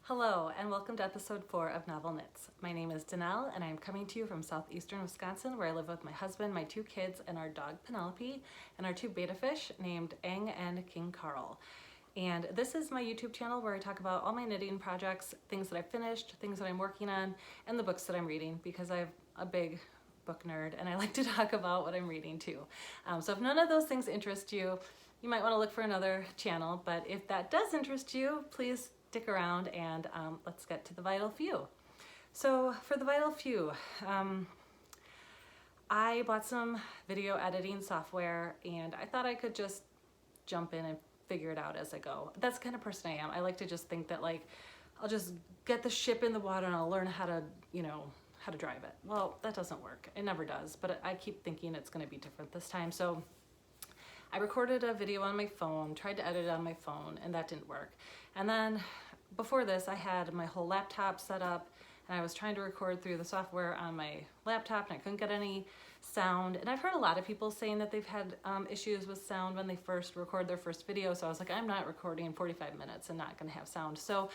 Hello and welcome to episode 4 of Novel Knits. My name is Danelle and I'm coming to you from southeastern Wisconsin where I live with my husband, my 2 kids, and our dog Penelope, and our 2 betta fish named Aang and King Carl. And this is my YouTube channel where I talk about all my knitting projects, things that I've finished, things that I'm working on, and the books that I'm reading because I'm a big book nerd and I like to talk about what I'm reading too. So if none of those things interest you, you might want to look for another channel, but if that does interest you, please stick around and let's get to the vital few. So for the vital few, I bought some video editing software and I thought I could just jump in and figure it out as I go. That's the kind of person I am. I like to just think that like, I'll just get the ship in the water and I'll learn how to, how to drive it. Well, that doesn't work. It never does, but I keep thinking it's gonna be different this time. So I recorded a video on my phone, tried to edit it on my phone, and that didn't work. And then before this, I had my whole laptop set up and I was trying to record through the software on my laptop and I couldn't get any sound. And I've heard a lot of people saying that they've had issues with sound when they first record their first video. So I was like, I'm not recording 45 minutes and not gonna have sound. So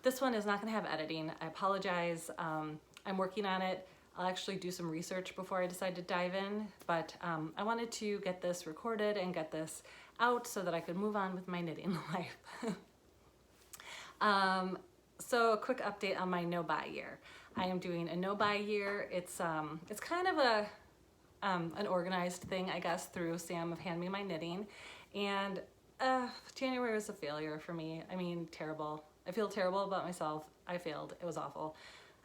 this one is not gonna have editing. I apologize. I'm working on it. I'll actually do some research before I decide to dive in, but I wanted to get this recorded and get this out so that I could move on with my knitting life. So a quick update on my no-buy year. I am doing a no-buy year. It's kind of an organized thing, I guess, through Sam of Hand Me My Knitting, and January was a failure for me. I mean, terrible. I feel terrible about myself. I failed. It was awful.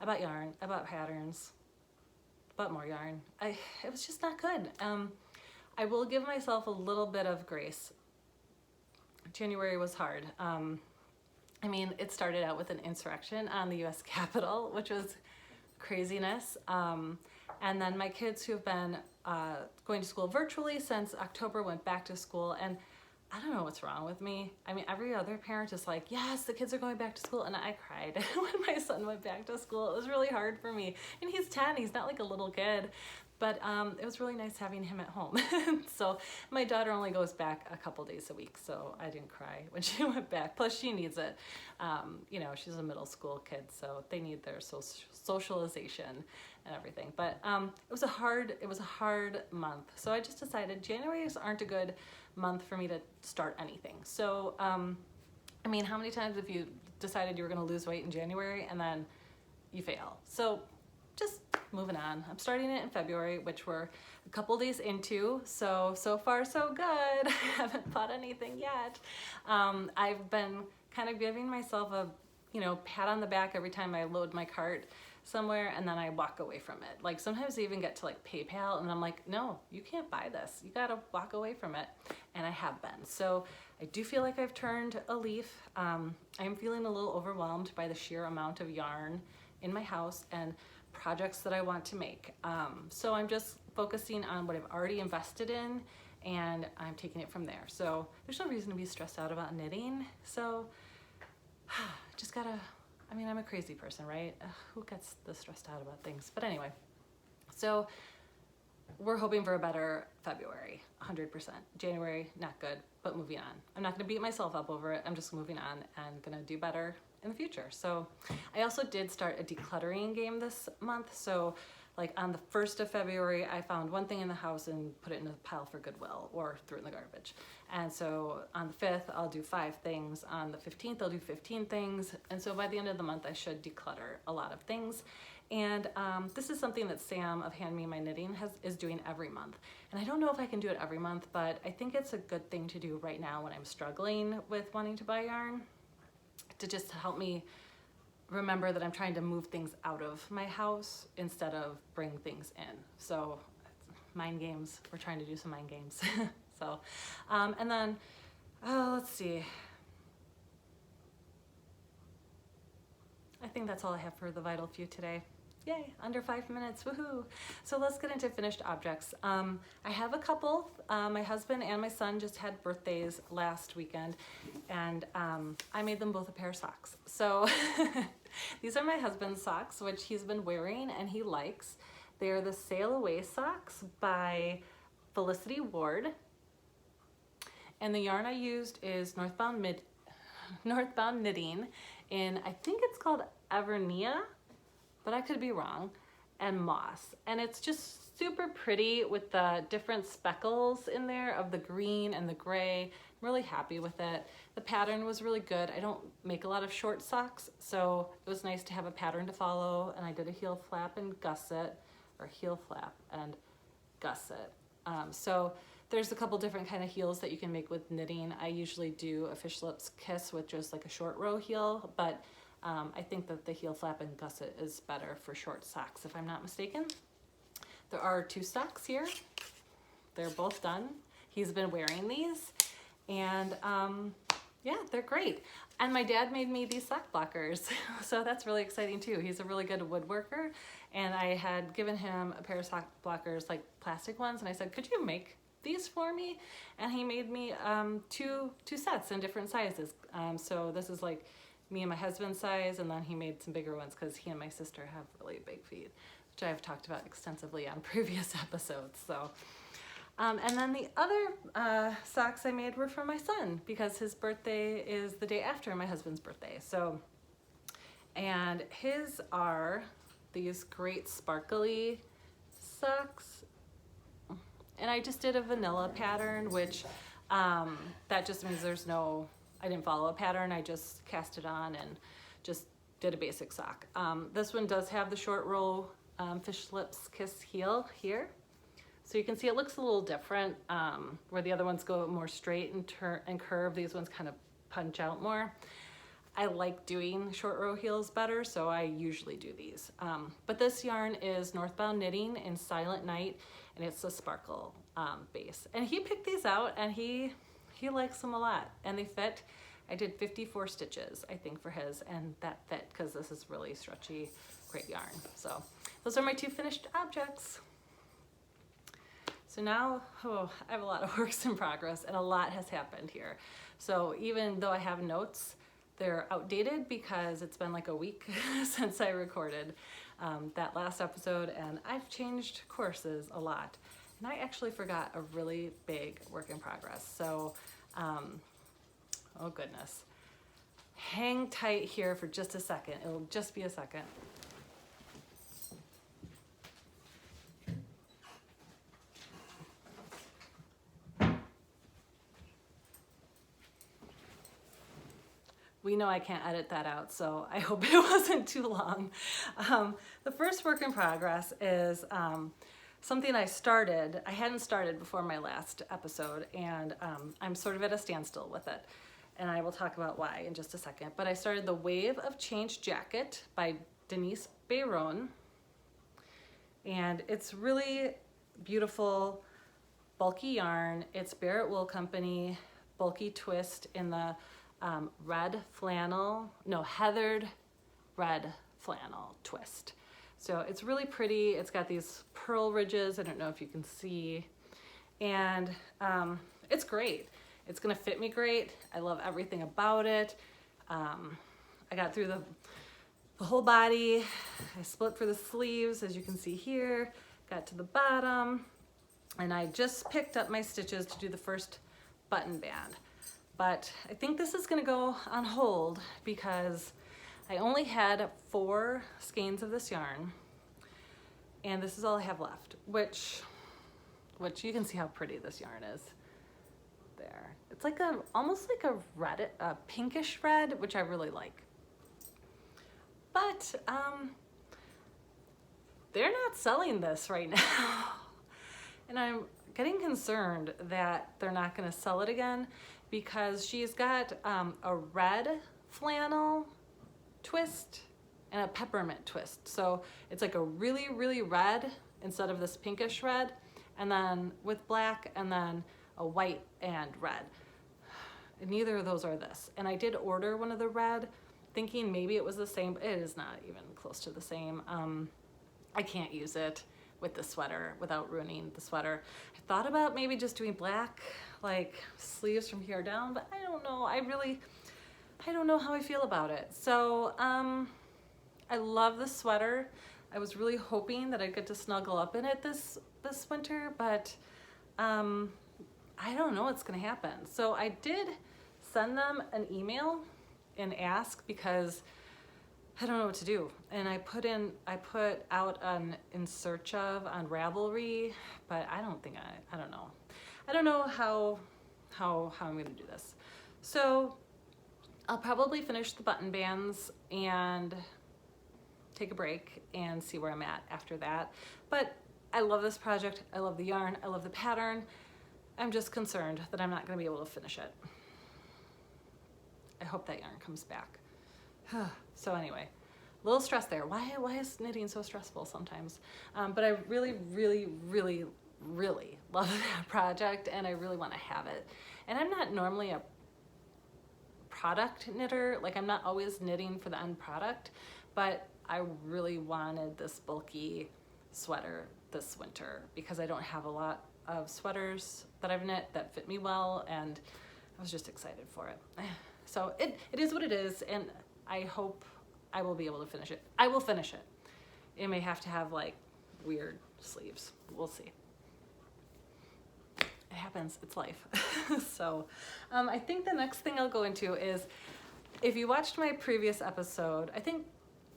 I bought yarn. I bought patterns. But more yarn. It was just not good. I will give myself a little bit of grace. January was hard. I mean, it started out with an insurrection on the US Capitol, which was craziness. And then my kids who have been going to school virtually since October went back to school, and I don't know what's wrong with me. I mean, every other parent is like, yes, the kids are going back to school. And I cried when my son went back to school. It was really hard for me. And he's 10, he's not like a little kid, but it was really nice having him at home. So my daughter only goes back a couple days a week, so I didn't cry when she went back. Plus she needs it. She's a middle school kid, so they need their socialization and everything. But it was a hard month. So I just decided January's aren't a good month for me to start anything. So, I mean, how many times have you decided you were gonna lose weight in January and then you fail? So just moving on. I'm starting it in February, which we're a couple days into. So far so good. I haven't bought anything yet. I've been kind of giving myself a, pat on the back every time I load my cart somewhere and then I walk away from it. Like sometimes I even get to like PayPal and I'm like, no, you can't buy this. You gotta walk away from it. And I have been. So I do feel like I've turned a leaf. I'm feeling a little overwhelmed by the sheer amount of yarn in my house and projects that I want to make. So I'm just focusing on what I've already invested in and I'm taking it from there. So there's no reason to be stressed out about knitting. So just gotta, I'm a crazy person, right? Who gets this stressed out about things? But anyway, so we're hoping for a better February, 100%. January, not good, but moving on. I'm not gonna beat myself up over it. I'm just moving on and gonna do better in the future. So I also did start a decluttering game this month. So like on the 1st of February, I found one thing in the house and put it in a pile for Goodwill or threw it in the garbage. And so on the 5th, I'll do 5 things. On the 15th, I'll do 15 things. And so by the end of the month, I should declutter a lot of things. And this is something that Sam of Hand Me My Knitting is doing every month. And I don't know if I can do it every month, but I think it's a good thing to do right now when I'm struggling with wanting to buy yarn, to just help me remember that I'm trying to move things out of my house instead of bring things in. So mind games, we're trying to do some mind games. So, and then, let's see. I think that's all I have for the vital few today. Yay, under 5 minutes, woohoo. So let's get into finished objects. I have a couple. My husband and my son just had birthdays last weekend and I made them both a pair of socks. So these are my husband's socks, which he's been wearing and he likes. They're the Sail Away socks by Felicity Ward. And the yarn I used is Northbound Northbound Knitting in, I think it's called Evernia, but I could be wrong, and Moss. And it's just super pretty with the different speckles in there of the green and the gray. I'm really happy with it. The pattern was really good. I don't make a lot of short socks, so it was nice to have a pattern to follow, and I did a heel flap and gusset, or heel flap and gusset. So there's a couple different kind of heels that you can make with knitting. I usually do a fish lips kiss with just like a short row heel, but I think that the heel flap and gusset is better for short socks, if I'm not mistaken. There are 2 socks here. They're both done. He's been wearing these, and yeah, they're great. And my dad made me these sock blockers, so that's really exciting too. He's a really good woodworker, and I had given him a pair of sock blockers, like plastic ones, and I said, could you make these for me? And he made me two sets in different sizes. So this is like me and my husband's size, and then he made some bigger ones because he and my sister have really big feet, which I've talked about extensively on previous episodes. So, and then the other socks I made were for my son because his birthday is the day after my husband's birthday. So, and his are these great sparkly socks. And I just did a vanilla pattern, which that just means I didn't follow a pattern. I just cast it on and just did a basic sock. This one does have the short row fish lips kiss heel here. So you can see it looks a little different where the other ones go more straight and curve. These ones kind of punch out more. I like doing short row heels better, so I usually do these. But this yarn is Northbound Knitting in Silent Night, and it's a sparkle base. And he picked these out, and he likes them a lot, and they fit. I did 54 stitches, I think, for his, and that fit because this is really stretchy, great yarn. So those are my 2 finished objects. So now, I have a lot of works in progress, and a lot has happened here. So even though I have notes, they're outdated because it's been like a week since I recorded that last episode, and I've changed courses a lot. And I actually forgot a really big work in progress. So, oh goodness. Hang tight here for just a second. It'll just be a second. We know I can't edit that out, so I hope it wasn't too long. The first work in progress is something I started. I hadn't started before my last episode, and I'm sort of at a standstill with it. And I will talk about why in just a second. But I started the Wave of Change Jacket by Denise Bayron. And it's really beautiful, bulky yarn. It's Barrett Wool Company, bulky twist in the Heathered Red Flannel Twist. So it's really pretty. It's got these pearl ridges. I don't know if you can see. And it's great. It's gonna fit me great. I love everything about it. I got through the whole body. I split for the sleeves, as you can see here. Got to the bottom. And I just picked up my stitches to do the first button band. But I think this is gonna go on hold because I only had 4 skeins of this yarn, and this is all I have left, which you can see how pretty this yarn is there. It's like almost like a pinkish red, which I really like. But they're not selling this right now. And I'm getting concerned that they're not gonna sell it again because she's got a red flannel twist and a peppermint twist. So it's like a really, really red instead of this pinkish red, and then with black, and then a white and red. And neither of those are this. And I did order one of the red, thinking maybe it was the same, but it is not even close to the same. I can't use it with the sweater without ruining the sweater. I thought about maybe just doing black, like sleeves from here down, but I don't know. I don't know how I feel about it. So I love the sweater. I was really hoping that I'd get to snuggle up in it this winter, but I don't know what's gonna happen. So I did send them an email in Ask because I don't know what to do. And I put out an In Search Of on Ravelry, but I don't know. I don't know how I'm gonna do this. So I'll probably finish the button bands and take a break and see where I'm at after that. But I love this project. I love the yarn. I love the pattern. I'm just concerned that I'm not gonna be able to finish it. I hope that yarn comes back. So anyway, a little stress there. Why is knitting so stressful sometimes? But I really, really, really, really love that project and I really want to have it. And I'm not normally a product knitter. Like I'm not always knitting for the end product, but I really wanted this bulky sweater this winter because I don't have a lot of sweaters that I've knit that fit me well, and I was just excited for it. So it is what it is, and I hope I will be able to finish it. I will finish it. It may have to have like weird sleeves. We'll see. It happens, it's life. So I think the next thing I'll go into is, if you watched my previous episode, I think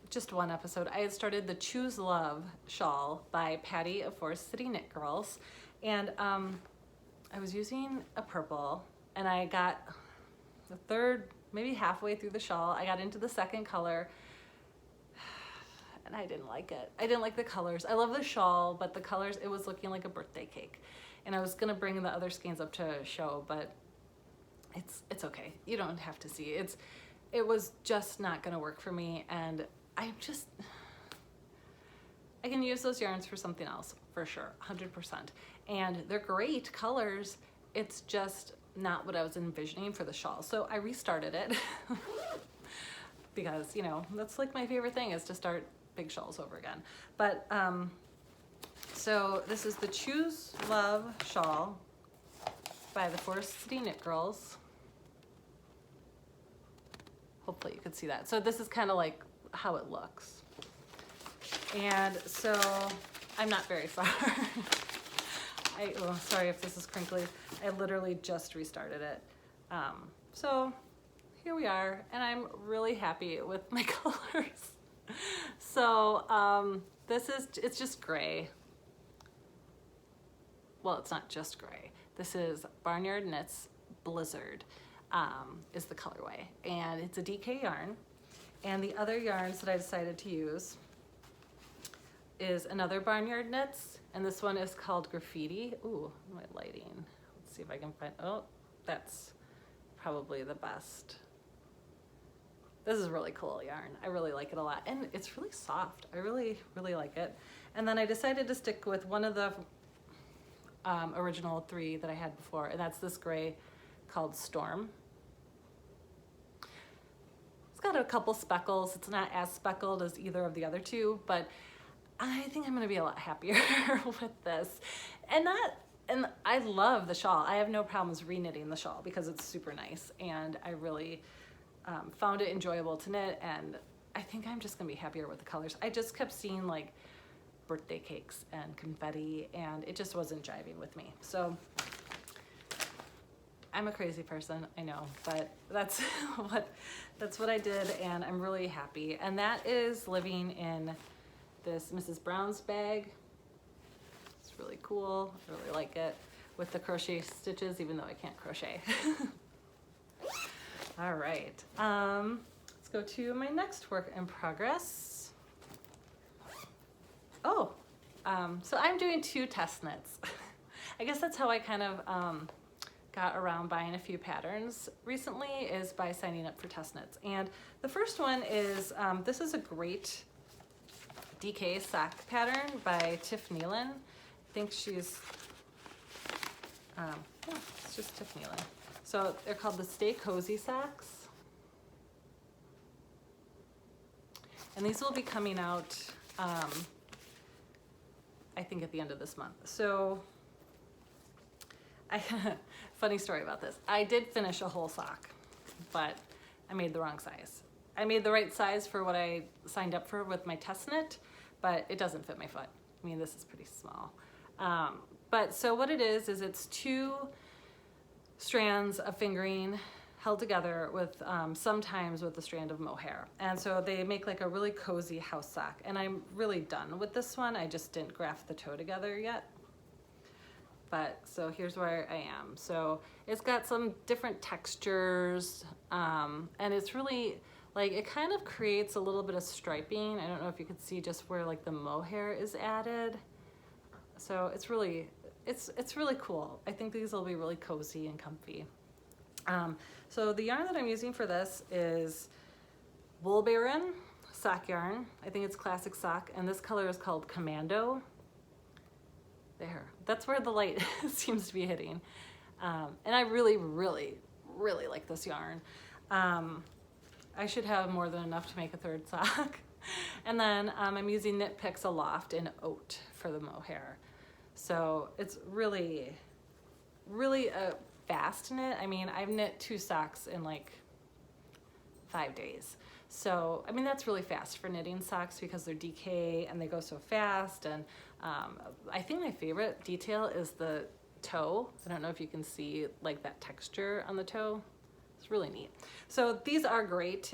just one episode, I had started the Choose Love shawl by Patty of Forest City Knit Girls. And I was using a purple and I got the third, maybe halfway through the shawl, I got into the second color and I didn't like it. I didn't like the colors. I love the shawl, but the colors, it was looking like a birthday cake. And I was gonna bring the other skeins up to show, but it's okay. You don't have to see. It was just not gonna work for me, and I can use those yarns for something else, for sure, 100%. And they're great colors. It's just not what I was envisioning for the shawl. So I restarted it because, you know, that's like my favorite thing, is to start big shawls over again. But so this is the Choose Love shawl by the Forest City Knit Girls. Hopefully you can see that. So this is kind of like how it looks. And so I'm not very far. Sorry if this is crinkly. I literally just restarted it. So here we are, and I'm really happy with my colors. So it's just gray. Well, it's not just gray. This is Barnyard Knits Blizzard is the colorway, and it's a DK yarn. And the other yarns that I decided to use is another Barnyard Knits, and this one is called Graffiti. Ooh, my lighting. Let's see if I can find, oh, that's probably the best. This is really cool yarn. I really like it a lot, and it's really soft. I really, really like it. And then I decided to stick with one of the original three that I had before, and that's this gray called Storm. It's got a couple speckles. It's not as speckled as either of the other two, but I think I'm gonna be a lot happier with this. And I love the shawl. I have no problems re-knitting the shawl because it's super nice, and I really found it enjoyable to knit, and I think I'm just gonna be happier with the colors. I just kept seeing like birthday cakes and confetti, and it just wasn't jiving with me. So I'm a crazy person, I know, but that's what I did, and I'm really happy. And that is living in this Mrs. Brown's bag. It's really cool. I really like it, with the crochet stitches, even though I can't crochet. All right, let's go to my next work in progress. Oh, so I'm doing 2 test knits. I guess that's how I kind of got around buying a few patterns recently, is by signing up for test knits. And the first one is, this is a great DK sock pattern by Tif Neilan. I think she's, yeah, it's just Tif Neilan. So they're called the Stay Cozy socks. And these will be coming out, I think at the end of this month. So funny story about this. I did finish a whole sock, but I made the wrong size. I made the right size for what I signed up for with my test knit, but it doesn't fit my foot. I mean, this is pretty small. But so what it is it's 2 strands of fingering held together with sometimes with a strand of mohair. And so they make like a really cozy house sock. And I'm really done with this one. I just didn't graft the toe together yet. But so here's where I am. So it's got some different textures, and it's really like, it kind of creates a little bit of striping. I don't know if you can see just where like the mohair is added. So it's really cool. I think these will be really cozy and comfy. So the yarn that I'm using for this is Wool Bayron sock yarn. I think it's classic sock, and this color is called Commando. There, that's where the light seems to be hitting. And I really like this yarn. I should have more than enough to make a third sock. And then I'm using Knit Picks Aloft in Oat for the mohair. So it's really a fast knit. I mean, I've knit 2 socks in like 5 days. So, I mean, that's really fast for knitting socks because they're DK and they go so fast. And I think my favorite detail is the toe. I don't know if you can see like that texture on the toe. It's really neat. So these are great.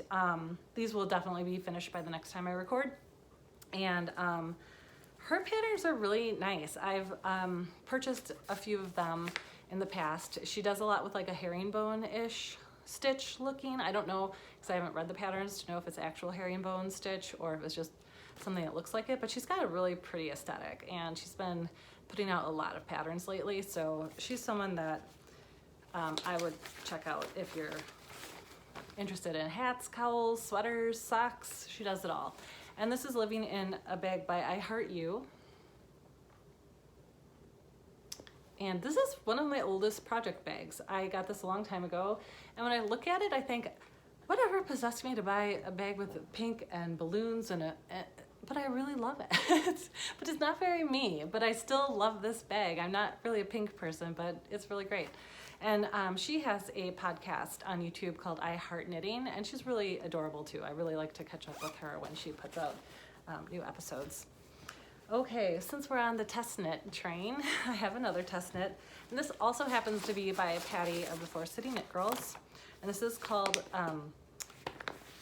These will definitely be finished by the next time I record. And her patterns are really nice. I've purchased a few of them in the past. She does a lot with like a herringbone-ish stitch looking. I don't know, because I haven't read the patterns to know if it's actual herringbone stitch or if it's just something that looks like it, but she's got a really pretty aesthetic, and she's been putting out a lot of patterns lately, so she's someone that I would check out if you're interested in hats, cowls, sweaters, socks. She does it all. And this is Living in a Bag by I Heart You. And this is one of my oldest project bags. I got this a long time ago, and when I look at it, I think, whatever possessed me to buy a bag with pink and balloons and but I really love it. But it's not very me, but I still love this bag. I'm not really a pink person, but it's really great. And she has a podcast on YouTube called I Heart Knitting, and she's really adorable too. I really like to catch up with her when she puts out new episodes. Okay, since we're on the test knit train, I have another test knit. And this also happens to be by Patty of the Four City Knit Girls. And this is called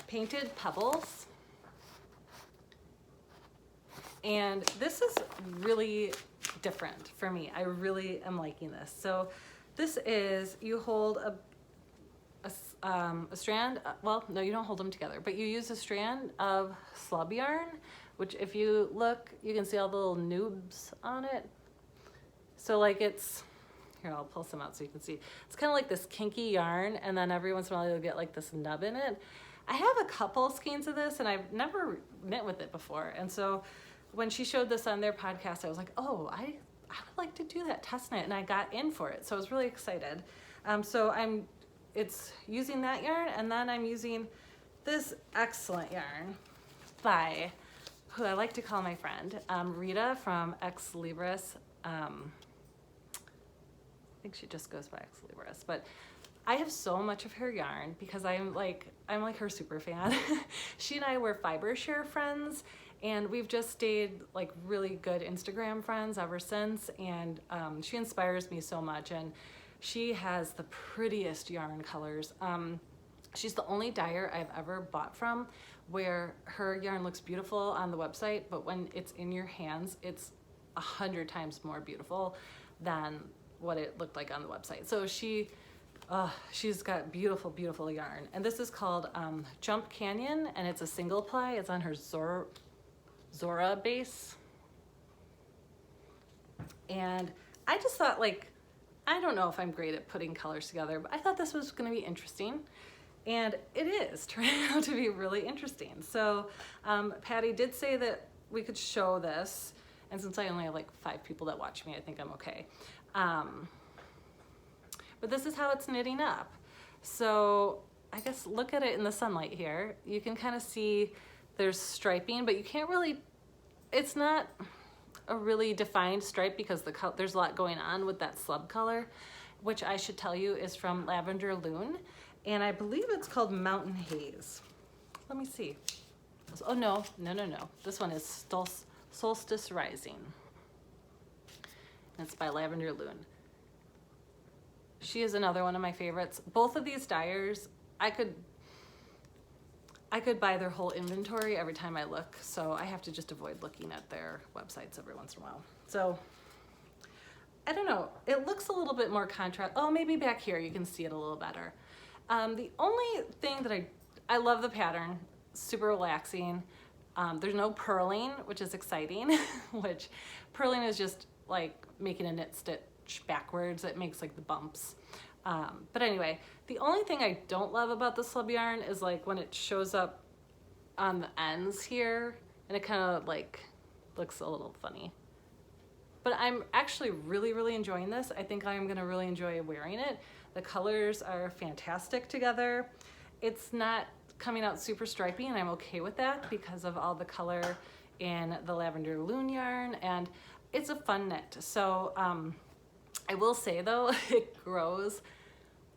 Painted Pebbles. And this is really different for me. I really am liking this. So this is, you hold a strand, well, no, you don't hold them together, but you use a strand of slub yarn, which if you look, you can see all the little noobs on it. So like it's, here, I'll pull some out so you can see. It's kind of like this kinky yarn, and then every once in a while you'll get like this nub in it. I have a couple skeins of this, and I've never knit with it before. And so when she showed this on their podcast, I was like, oh, I would like to do that test knit, and I got in for it. So I was really excited. So it's using that yarn, and then I'm using this excellent yarn by who I like to call my friend, Rita from Ex Libris. I think she just goes by Ex Libris, but I have so much of her yarn because I'm like her super fan. She and I were fiber share friends, and we've just stayed like really good Instagram friends ever since. And she inspires me so much, and she has the prettiest yarn colors. She's the only dyer I've ever bought from where her yarn looks beautiful on the website, but when it's in your hands, it's 100 times more beautiful than what it looked like on the website. So she's got beautiful, beautiful yarn. And this is called Jump Canyon, and it's a single ply. It's on her Zora base. And I just thought, like, I don't know if I'm great at putting colors together, but I thought this was gonna be interesting. And it is turning out to be really interesting. So Patty did say that we could show this, and since I only have like 5 people that watch me, I think I'm okay. But this is how it's knitting up. So I guess look at it in the sunlight here. You can kind of see there's striping, but you can't really, it's not a really defined stripe because there's a lot going on with that slub color, which I should tell you is from Lavender Loon. And I believe it's called Mountain Haze. Let me see. Oh, no. This one is Solstice Rising. It's by Lavender Loon. She is another one of my favorites. Both of these dyers, I could buy their whole inventory every time I look, so I have to just avoid looking at their websites every once in a while. So I don't know, it looks a little bit more contrast. Oh, maybe back here you can see it a little better. The only thing that I love the pattern, super relaxing. There's no purling, which is exciting, which purling is just like making a knit stitch backwards. It makes like the bumps. But anyway, the only thing I don't love about the slub yarn is like when it shows up on the ends here and it kind of like looks a little funny. But I'm actually really, really enjoying this. I think I'm gonna really enjoy wearing it. The colors are fantastic together. It's not coming out super stripy, and I'm okay with that because of all the color in the lavender loon yarn, and it's a fun knit. So I will say though, it grows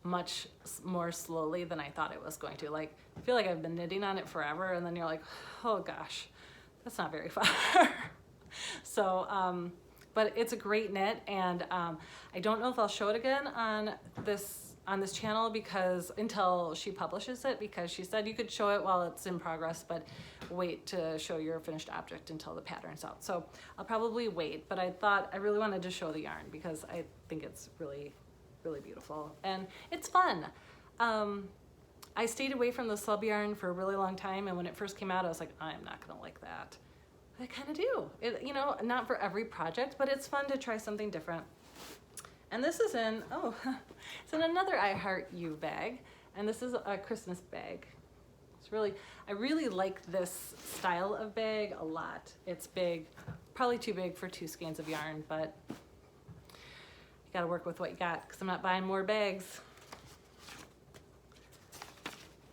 much more slowly than I thought it was going to. Like, I feel like I've been knitting on it forever, and then you're like, oh gosh, that's not very far. So, but it's a great knit, and I don't know if I'll show it again on this channel because until she publishes it, because she said you could show it while it's in progress, but wait to show your finished object until the pattern's out. So I'll probably wait, but I thought I really wanted to show the yarn because I think it's really, really beautiful and it's fun. I stayed away from the slub yarn for a really long time, and when it first came out, I was like, I'm not gonna like that. I kind of do. It, you know, not for every project, but it's fun to try something different. And this is in, oh, it's in another I Heart You bag, and this is a Christmas bag. It's really, I really like this style of bag a lot. It's big, probably too big for 2 skeins of yarn, but you gotta work with what you got because I'm not buying more bags.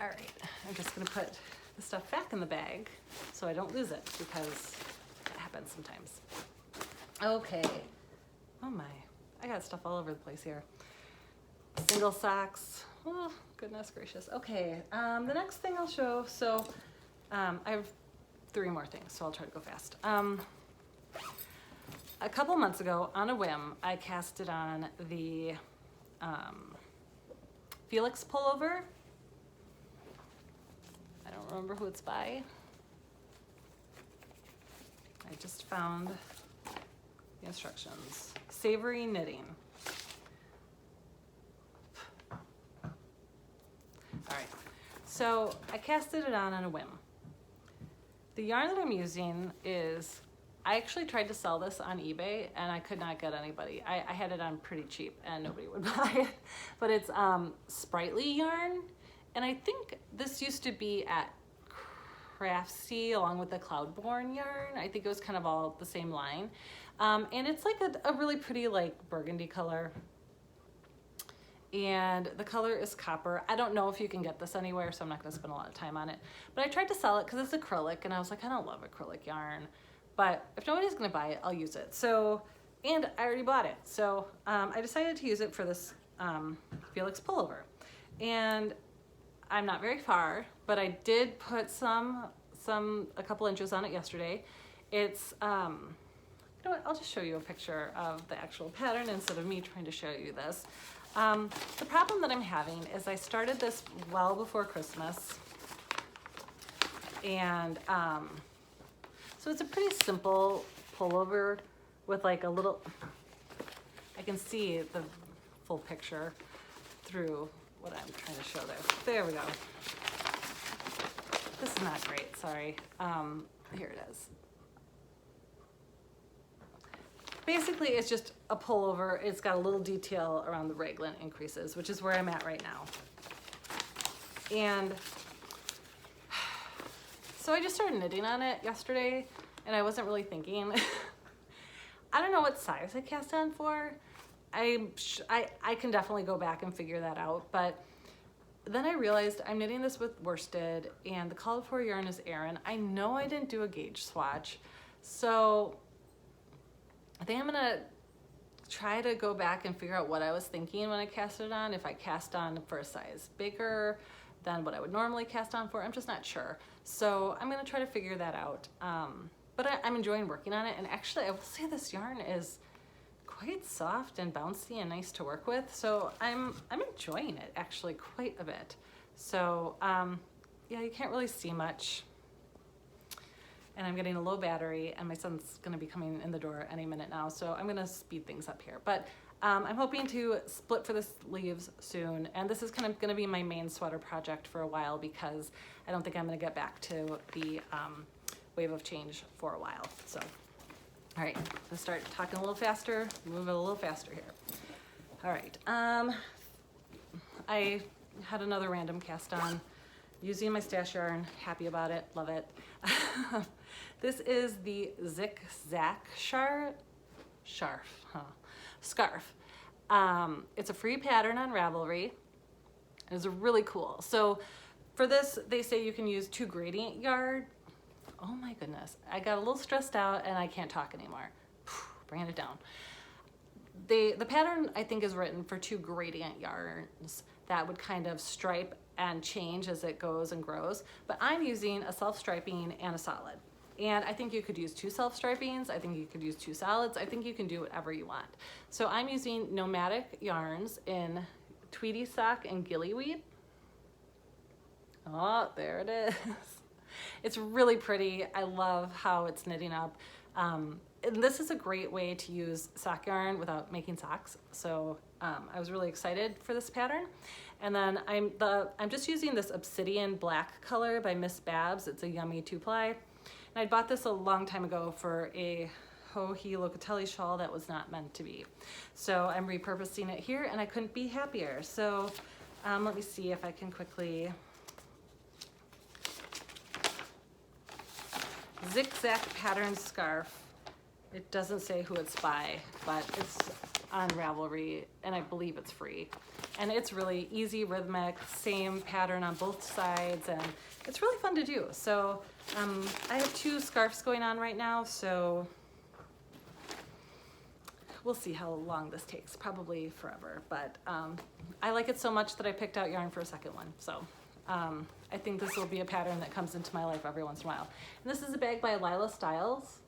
All right, I'm just gonna put the stuff back in the bag so I don't lose it because that happens sometimes. Okay, oh my, I got stuff all over the place here. Single socks, oh goodness gracious. Okay, the next thing I'll show, so I have 3 more things, so I'll try to go fast. A couple months ago, on a whim, I casted on the Felix pullover. I don't remember who it's by. I just found the instructions. Savory Knitting. All right, so I casted it on a whim. The yarn that I'm using is, I actually tried to sell this on eBay and I could not get anybody. I had it on pretty cheap and nobody would buy it, but it's Sprightly yarn. And I think this used to be at Craftsy along with the Cloudborne yarn. I think it was kind of all the same line. And it's like a really pretty like burgundy color. And the color is copper. I don't know if you can get this anywhere, so I'm not gonna spend a lot of time on it. But I tried to sell it because it's acrylic, and I was like, I don't love acrylic yarn. But if nobody's gonna buy it, I'll use it. So, and I already bought it. So I decided to use it for this Felix pullover. And I'm not very far, but I did put a couple inches on it yesterday. It's, you know what, I'll just show you a picture of the actual pattern instead of me trying to show you this. The problem that I'm having is I started this well before Christmas, and so it's a pretty simple pullover with like a little, I can see the full picture through what I'm trying to show there. There we go. This is not great, sorry. Here it is. Basically, it's just a pullover. It's got a little detail around the raglan increases, which is where I'm at right now. And so I just started knitting on it yesterday, and I wasn't really thinking. I don't know what size I cast on for. I can definitely go back and figure that out, but then I realized I'm knitting this with worsted, and the called for yarn is Aran. I know I didn't do a gauge swatch, so I think I'm gonna try to go back and figure out what I was thinking when I cast it on. If I cast on for a size bigger than what I would normally cast on for, I'm just not sure. So I'm gonna try to figure that out. But I'm enjoying working on it, and actually I will say this yarn is quite soft and bouncy and nice to work with. So I'm enjoying it actually quite a bit. So yeah, you can't really see much. And I'm getting a low battery, and my son's gonna be coming in the door any minute now, so I'm gonna speed things up here. But I'm hoping to split for the sleeves soon, and this is kind of gonna be my main sweater project for a while because I don't think I'm gonna get back to the wave of change for a while. So, all right, let's start talking a little faster, move it a little faster here. All right, I had another random cast on using my stash yarn, happy about it, love it. This is the Zig-Zag scarf. It's a free pattern on Ravelry. It's really cool. So for this, they say you can use 2 gradient yarn. Oh my goodness, I got a little stressed out and I can't talk anymore. Bringing it down. The pattern, I think, is written for 2 gradient yarns that would kind of stripe and change as it goes and grows. But I'm using a self-striping and a solid. And I think you could use 2 self-stripings. I think you could use 2 solids. I think you can do whatever you want. So I'm using nomadic yarns in Tweedy Sock and Gillyweed. Oh, there it is. It's really pretty. I love how it's knitting up. And this is a great way to use sock yarn without making socks. So I was really excited for this pattern. And then I'm just using this Obsidian Black color by Miss Babs. It's a yummy 2-ply. And I bought this a long time ago for a Hohi Locatelli shawl that was not meant to be. So I'm repurposing it here, and I couldn't be happier. So let me see if I can quickly. Zig-Zag pattern scarf. It doesn't say who it's by, but it's on Ravelry, and I believe it's free. And it's really easy, rhythmic, same pattern on both sides, and it's really fun to do. So I have 2 scarves going on right now, so we'll see how long this takes, probably forever. But I like it so much that I picked out yarn for a second one. So I think this will be a pattern that comes into my life every once in a while. And this is a bag by Lila Styles.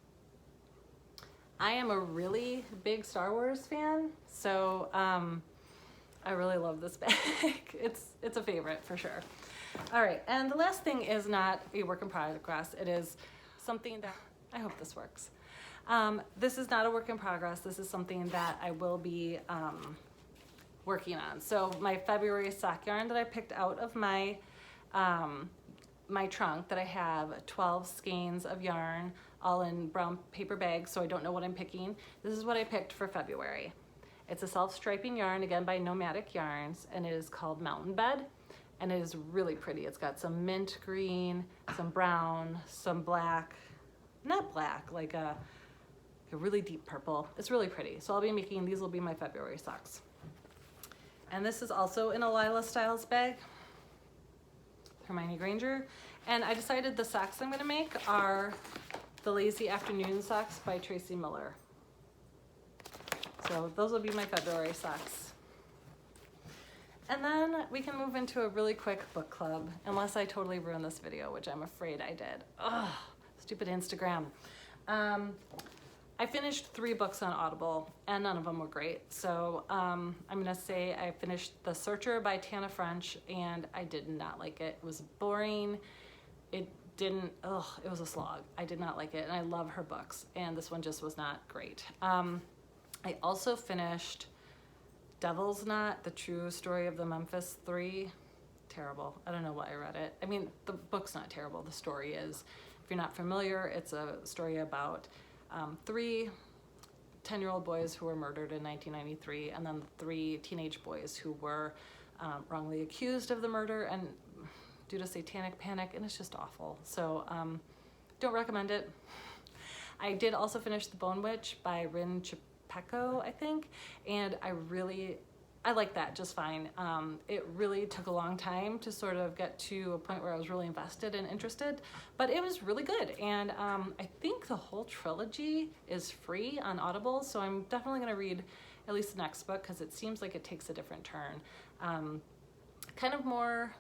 I am a really big Star Wars fan, so I really love this bag. It's a favorite for sure. All right, and the last thing is not a work in progress. It is something that, I hope this works. This is not a work in progress. This is something that I will be working on. So my February sock yarn that I picked out of my my trunk, that I have 12 skeins of yarn all in brown paper bags, so I don't know what I'm picking. This is what I picked for February. It's a self-striping yarn, again by Nomadic Yarns, and it is called Mountain Bed, and it is really pretty. It's got some mint green, some brown, some black, not black, like a really deep purple. It's really pretty. So I'll be making, these will be my February socks. And this is also in a Lila Styles bag, Hermione Granger. And I decided the socks I'm gonna make are the Lazy Afternoon socks by Tracy Miller. So those will be my February socks. And then we can move into a really quick book club, unless I totally ruin this video, which I'm afraid I did. Ugh, stupid Instagram. I finished 3 books on Audible, and none of them were great. So I'm gonna say I finished The Searcher by Tana French, and I did not like it. It was boring. It was a slog. I did not like it, and I love her books, and this one just was not great. I also finished Devil's Knot, The True Story of the Memphis 3. Terrible. I don't know why I read it. I mean, the book's not terrible. The story is. If you're not familiar, it's a story about 3 10-year-old boys who were murdered in 1993, and then 3 teenage boys who were wrongly accused of the murder and due to satanic panic, and it's just awful. So don't recommend it. I did also finish The Bone Witch by Rin Chipeko, I think, and I like that just fine. It really took a long time to sort of get to a point where I was really invested and interested, but it was really good. And I think the whole trilogy is free on Audible, so I'm definitely gonna read at least the next book because it seems like it takes a different turn. Kind of more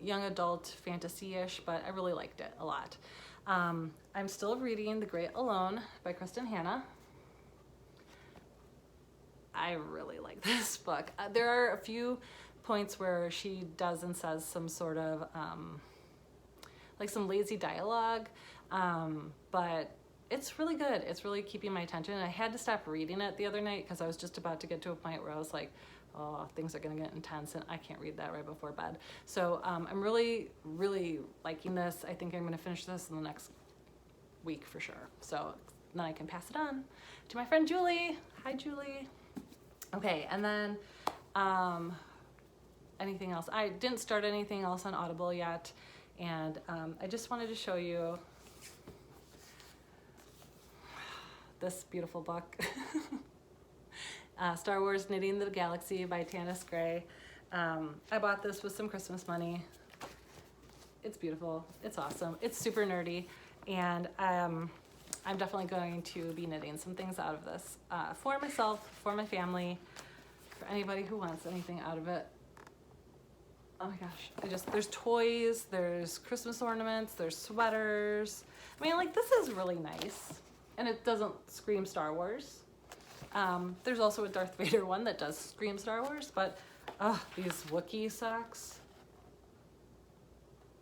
young adult fantasy-ish, but I really liked it a lot. I'm still reading The Great Alone by Kristen Hanna. I really like this book. There are a few points where she does and says some sort of like some lazy dialogue, but it's really good. It's really keeping my attention. And I had to stop reading it the other night because I was just about to get to a point where I was like, oh, things are gonna get intense and I can't read that right before bed. So I'm really, really liking this. I think I'm gonna finish this in the next week for sure. So then I can pass it on to my friend Julie. Hi, Julie. Okay, and then anything else? I didn't start anything else on Audible yet, and I just wanted to show you this beautiful book. Star Wars Knitting the Galaxy by Tanis Gray. I bought this with some Christmas money. It's beautiful, it's awesome, it's super nerdy, and I'm definitely going to be knitting some things out of this for myself, for my family, for anybody who wants anything out of it. Oh my gosh, there's toys, there's Christmas ornaments, there's sweaters. I mean, like, this is really nice, and it doesn't scream Star Wars. There's also a Darth Vader one that does scream Star Wars, but these Wookiee socks,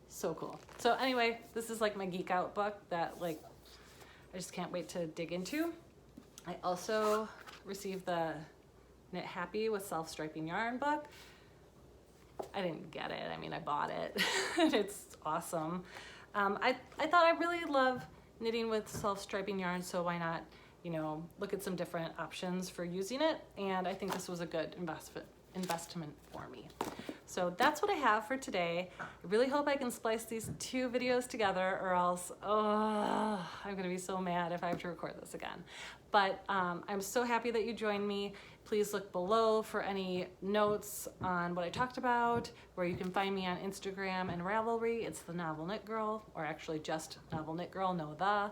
so cool. So anyway, this is like my geek out book that, like, I just can't wait to dig into. I also received the Knit Happy with Self-Striping Yarn book. I didn't get it, I mean, I bought it. It's awesome. I thought I really love knitting with self-striping yarn, so why not, you know, look at some different options for using it, and I think this was a good investment for me. So that's what I have for today. I really hope I can splice these two videos together, or else, oh, I'm gonna be so mad if I have to record this again. But I'm so happy that you joined me. Please look below for any notes on what I talked about, where you can find me on Instagram and Ravelry. It's the Novel Knit Girl, or actually just Novel Knit Girl, no the.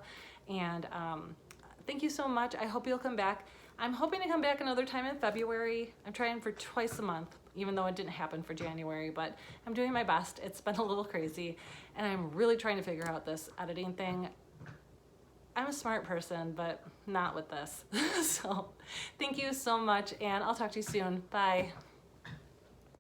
And thank you so much. I hope you'll come back. I'm hoping to come back another time in February. I'm trying for twice a month, even though it didn't happen for January, but I'm doing my best. It's been a little crazy, and I'm really trying to figure out this editing thing. I'm a smart person, but not with this. So thank you so much, and I'll talk to you soon. Bye.